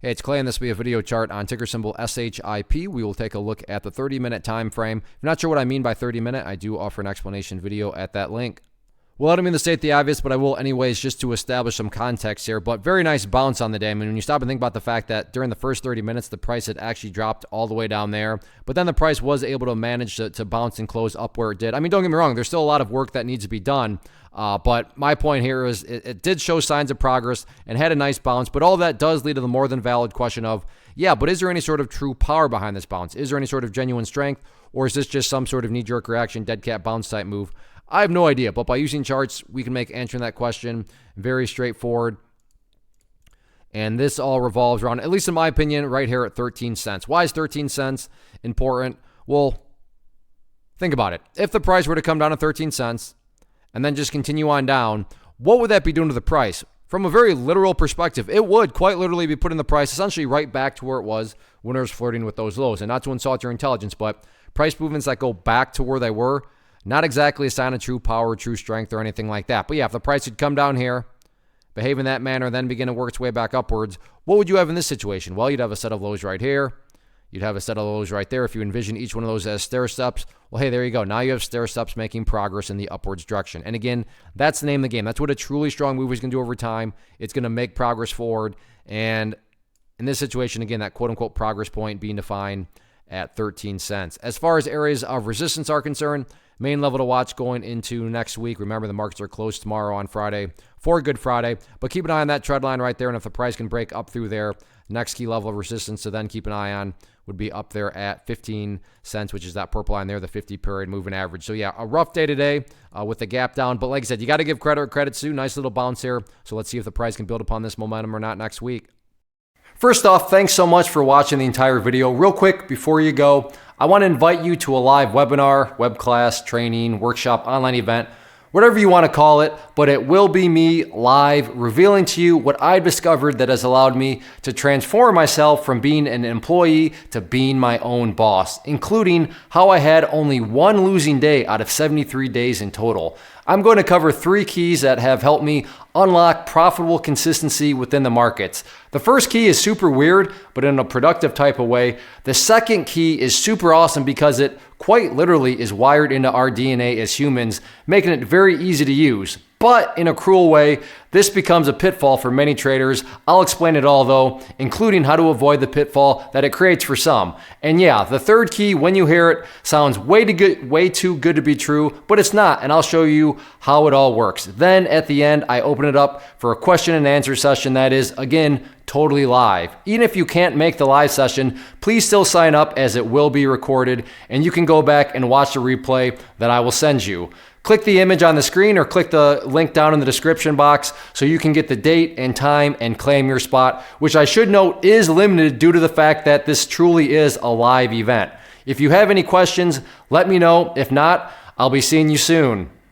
Hey, it's Clay, and this will be a video chart on ticker symbol SHIP. We will take a look at the 30-minute time frame. If you're not sure what I mean by 30-minute, I do offer an explanation video at that link. Well, I don't mean to state the obvious, but I will anyways just to establish some context here. But very nice bounce on the day. I mean, when you stop and think about the fact that during the first 30 minutes, the price had actually dropped all the way down there. But then the price was able to manage to bounce and close up where it did. I mean, don't get me wrong. There's still a lot of work that needs to be done. But my point here is it did show signs of progress and had a nice bounce. But all that does lead to the more than valid question of, yeah, but is there any sort of true power behind this bounce? Is there any sort of genuine strength? Or is this just some sort of knee-jerk reaction, dead cat bounce type move? I have no idea, but by using charts, we can make answering that question very straightforward. And this all revolves around, at least in my opinion, right here at 13 cents. Why is 13 cents important? Well, think about it. If the price were to come down to 13 cents and then just continue on down, what would that be doing to the price? From a very literal perspective, it would quite literally be putting the price essentially right back to where it was when it was flirting with those lows. And not to insult your intelligence, but price movements that go back to where they were, not exactly a sign of true power, true strength, or anything like that. But yeah, if the price had come down here, behave in that manner, then begin to work its way back upwards, what would you have in this situation? Well, you'd have a set of lows right here. You'd have a set of lows right there. If you envision each one of those as stair steps, well, hey, there you go. Now you have stair steps making progress in the upwards direction. And again, that's the name of the game. That's what a truly strong move is going to do over time. It's going to make progress forward. And in this situation, again, that quote-unquote progress point being defined at 13 cents. As far as areas of resistance are concerned, main level to watch going into next week. Remember, the markets are closed tomorrow on Friday for Good Friday, but keep an eye on that trend line right there, and if the price can break up through there, next key level of resistance to then keep an eye on would be up there at 15 cents, which is that purple line there, the 50-period moving average. So yeah, a rough day today with the gap down, but like I said, you got to give credit where credit's due. Nice little bounce here, so let's see if the price can build upon this momentum or not next week. First off, thanks so much for watching the entire video. Real quick, before you go, I want to invite you to a live webinar, web class, training, workshop, online event, whatever you want to call it, but it will be me live revealing to you what I've discovered that has allowed me to transform myself from being an employee to being my own boss, including how I had only one losing day out of 73 days in total. I'm going to cover 3 keys that have helped me unlock profitable consistency within the markets. The first key is super weird, but in a productive type of way. The second key is super awesome because it quite literally is wired into our DNA as humans, making it very easy to use. But in a cruel way, this becomes a pitfall for many traders. I'll explain it all though, including how to avoid the pitfall that it creates for some. And yeah, the third key, when you hear it, sounds way too good to be true, but it's not, and I'll show you how it all works. Then at the end, I open it up for a question and answer session that is, again, totally live. Even if you can't make the live session, please still sign up as it will be recorded, and you can go back and watch the replay that I will send you. Click the image on the screen or click the link down in the description box so you can get the date and time and claim your spot, which I should note is limited due to the fact that this truly is a live event. If you have any questions, let me know. If not, I'll be seeing you soon.